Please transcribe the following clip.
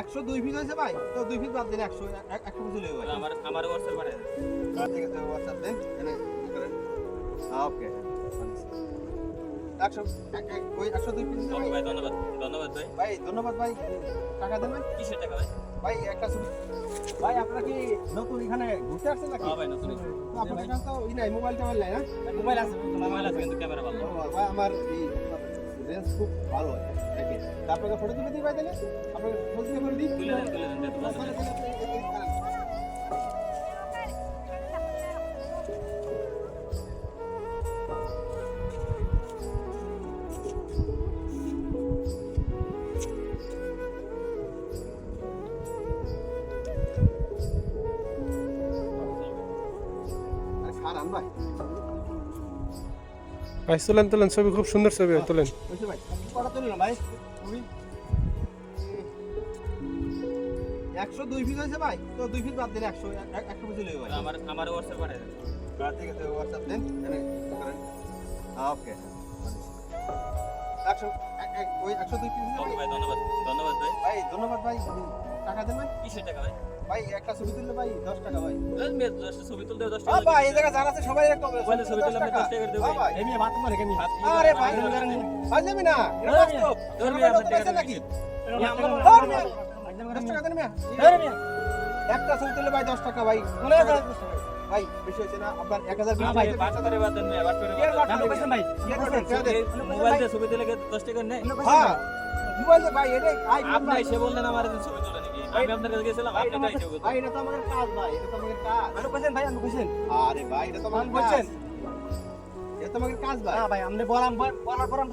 102 fit হয়েছে ভাই, তো 2 ফিট বাদ দিন 100 100 ফিট হলো ভাই। আমার WhatsApp পাঠায় দেন। ঠিক আছে WhatsApp দেন, এনে ই করেন। ওকে 100 ওই 102 ফিট ওকে ভাই, ধন্যবাদ ভাই। ভাই ধন্যবাদ ভাই, টাকা দেন ভাই। কিসের টাকা ভাই? ভাই একটা ছবি। ভাই আপনারা কি নতুন এখানে ঘুরতে আসছেন নাকি? হ্যাঁ ভাই, নতুন তো আপনাদের কাছে তো ই নাই, মোবাইল টোবাইল নাই না? মোবাইল আছে কিন্তু ক্যামেরা ভালো। ভাই আমার এই রেঞ্জ খুব ভালো দেখে। আপনাকে ফটো তুলে দিই ভাই তাহলে? আপনাকে ফটো তুলে করে দিই? তুলে দেন তাহলে আপনি এই করেন। আরে খারাপ ভাই। ভাই তোলেন ছবি, খুব সুন্দর ছবি তোলেন। বুঝছি ভাই। কটা তুললাম ভাই? তুমি 102 ফিট হয়েছে ভাই, তো 2 ফিট বাদ দিন 100 ফিট হলো ভাই। আমার WhatsApp পাঠায় দেন। ঠিক আছে WhatsApp দেন, এনে ই করেন। ওকে 100 ওই 102 ফিট হয়েছে ওকে ভাই। ভাই, ধন্যবাদ ভাই। ভাই ধন্যবাদ ভাই, টাকা দেন ভাই। কিসের টাকা ভাই? ভাই একটা ছবি তুললে ভাই 10 টাকা ভাই। ছবি তুলতে 10 হ্যাঁ টাকা। ভাই এই জায়গা যারা আছে সবাই একটা মোবাইলে ছবি তুললে 10 টাকা করে দেব হ্যাঁ ভাই। ভাই। এমনি ভাত মারে কেমনি? আরে ভাই ভাই যাবি না, এটা বাস্তব। ধর আপনারা মিয়া, নতুন আছেন নাকি? ধর মিয়া, 10 টাকা দেন মিয়া। একটা ছবি তুললে ভাই 10 টাকা ভাই। ভাই বেশি হয়েছে না, আপনার 1000 না ভাই, 5 বাদ দেন মিয়া, 5 করে বাদ দেন। মোবাইল দিয়ে ছবি তুলে 10 টাকা নেই। হ্যাঁ মোবাইল ভাই এটাই আপনি এসে বললেন আমার এদিন ছবি তুলে নাকি? আমি আপনার কাছে গেছিলাম, আপনি তাই ছবি ভাই এটা তো আমাদের কাজ ভাই, এটা তো আমাদের কাজ। আমি কইছেন ভাই, আমি কইছেন আরে ভাই এটা তো আমাদের কাজ। বলছেন এটা তো আমাদের কাজ ভাই। না ভাই, আপনি বলার পর আমি